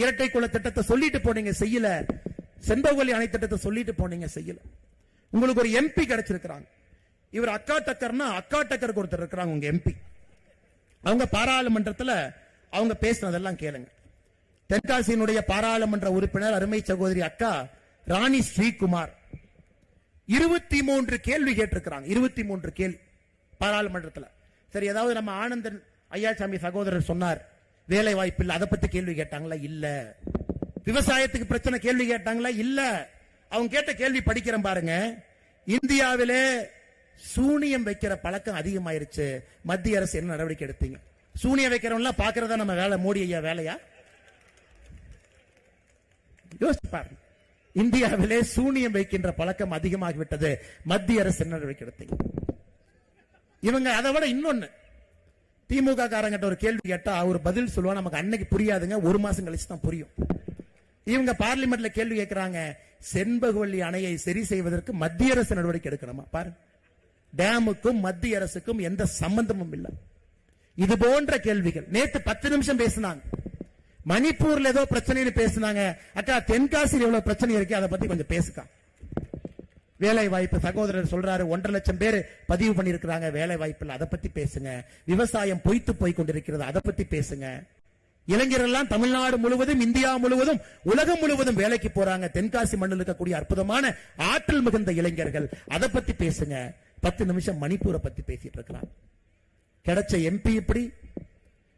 இரட்டை குல திட்டத்தை சொல்லிட்டு போனீங்க, செய்யல. செண்பகவல்லி அணை திட்டத்தை சொல்லிட்டு போனீங்க, செய்யல. உங்களுக்கு ஒரு எம்பி கிடைச்சிருக்காங்க. இவர் அக்கா டக்கர்னா அக்கா டக்கருக்கு ஒருத்தர் இருக்கிறாங்க உங்க எம்பி. அவங்க பாராளுமன்றத்தில் அவங்க பேசினதெல்லாம் கேளுங்க. தென்காசியினுடைய பாராளுமன்ற உறுப்பினர் அருமை சகோதரி அக்கா ராணி ஸ்ரீகுமார் 23 கேள்வி கேட்டிருக்கிறாங்க. 23 கேள்வி பாராளுமன்றத்தில். சரி, ஏதாவது நம்ம ஆனந்தன் ஐயாசாமி சகோதரர் சொன்னார் வேலை வாய்ப்பு இல்ல, அதை பத்தி கேள்வி கேட்டாங்களா? இல்ல. விவசாயத்துக்கு பிரச்சனை கேள்வி கேட்டாங்களா? இல்ல. அவங்க கேட்ட கேள்வி படிக்கிறேன் பாருங்க. இந்தியாவிலே சூனியம் வைக்கிற பழக்கம் அதிகமாயிருச்சு, மத்திய அரசு என்ன நடவடிக்கை எடுத்தீங்க? சூனியம் வைக்கிறவங்க பாக்குறதா நம்ம வேலை, மோடி ஐயா வேலையா? யோசிச்சு பாருங்க. இந்தியாவிலே சூனியம் வைக்கின்ற பழக்கம் அதிகமாகிவிட்டது, மத்திய அரசு என்ன நடவடிக்கை எடுத்தீங்க? இவங்க அதை விட இன்னொன்னு, திமுக காரங்கிட்ட ஒரு கேள்வி கேட்டா அவர் பதில் சொல்லுவா, நமக்கு அன்னைக்கு புரியாதுங்க, ஒரு மாசம் கழிச்சு தான் புரியும். இவங்க பார்லிமெண்ட்ல கேள்வி கேட்கிறாங்க, செண்பகவல்லி அணையை சரி செய்வதற்கு மத்திய அரசு நடவடிக்கை எடுக்கணுமா? பாருங்க, டேமுக்கும் மத்திய அரசுக்கும் எந்த சம்பந்தமும் இல்லை. இது போன்ற கேள்விகள். நேற்று 10 நிமிஷம் பேசினாங்க. மணிப்பூர்ல ஏதோ பிரச்சனை பேசினாங்க. அக்கா, தென்காசியில் எவ்வளவு பிரச்சனை இருக்கு, அதை பத்தி கொஞ்சம் பேசுக்கா. வேலை வாய்ப்பு சகோதரர் சொல்றாரு 1.5 லட்சம் பேர் பதிவு பண்ணிருக்கிறாங்க, வேலை வாய்ப்பு அதை பத்தி பேசுங்க. விவசாயம் பொய்த்து போய் கொண்டிருக்கிறது, அதை பத்தி பேசுங்க. இளைஞர்கள் தமிழ்நாடு முழுவதும், இந்தியா முழுவதும், உலகம் முழுவதும் வேலைக்கு போறாங்க. தென்காசி மண்ணில் இருக்கக்கூடிய அற்புதமான ஆற்றல் மிகுந்த இளைஞர்கள், அதை பத்தி பேசுங்க. 10 நிமிஷம் மணிப்பூரை பத்தி பேசிட்டு இருக்கிறாங்க. கிடைச்ச எம்பி இப்படி,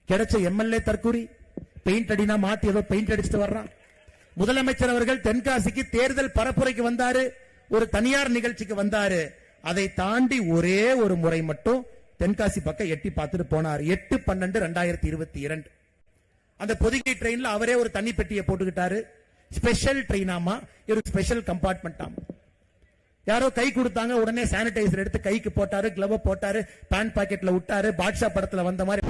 கிடைச்ச எம்எல்ஏ தற்கூரி, பெயிண்ட் அடினா மாத்தி ஏதோ பெயிண்ட் அடிச்சுட்டு வர்றான். முதலமைச்சர் அவர்கள் தென்காசிக்கு தேர்தல் பரப்புரைக்கு வந்தாரு, ஒரு தனியார் நிகழ்ச்சிக்கு வந்தாரு. அதை தாண்டி ஒரே ஒரு முறை மட்டும் தென்காசி பக்கம் எட்டி பார்த்துட்டு போனார். 8/12/2022 அந்த பொதிகை ட்ரெயின்ல அவரே ஒரு தண்ணி பெட்டியை போட்டுக்கிட்டாரு. ஸ்பெஷல் ட்ரெயினாமா, ஒரு ஸ்பெஷல் கம்பார்ட்மெண்ட் ஆமா. யாரோ கை கொடுத்தாங்க, உடனே சானிடைசர் எடுத்து கைக்கு போட்டாரு, கிளவ் போட்டாரு, பேண்ட் பாக்கெட்ல விட்டாரு. பாட்ஷா படத்துல வந்த மாதிரி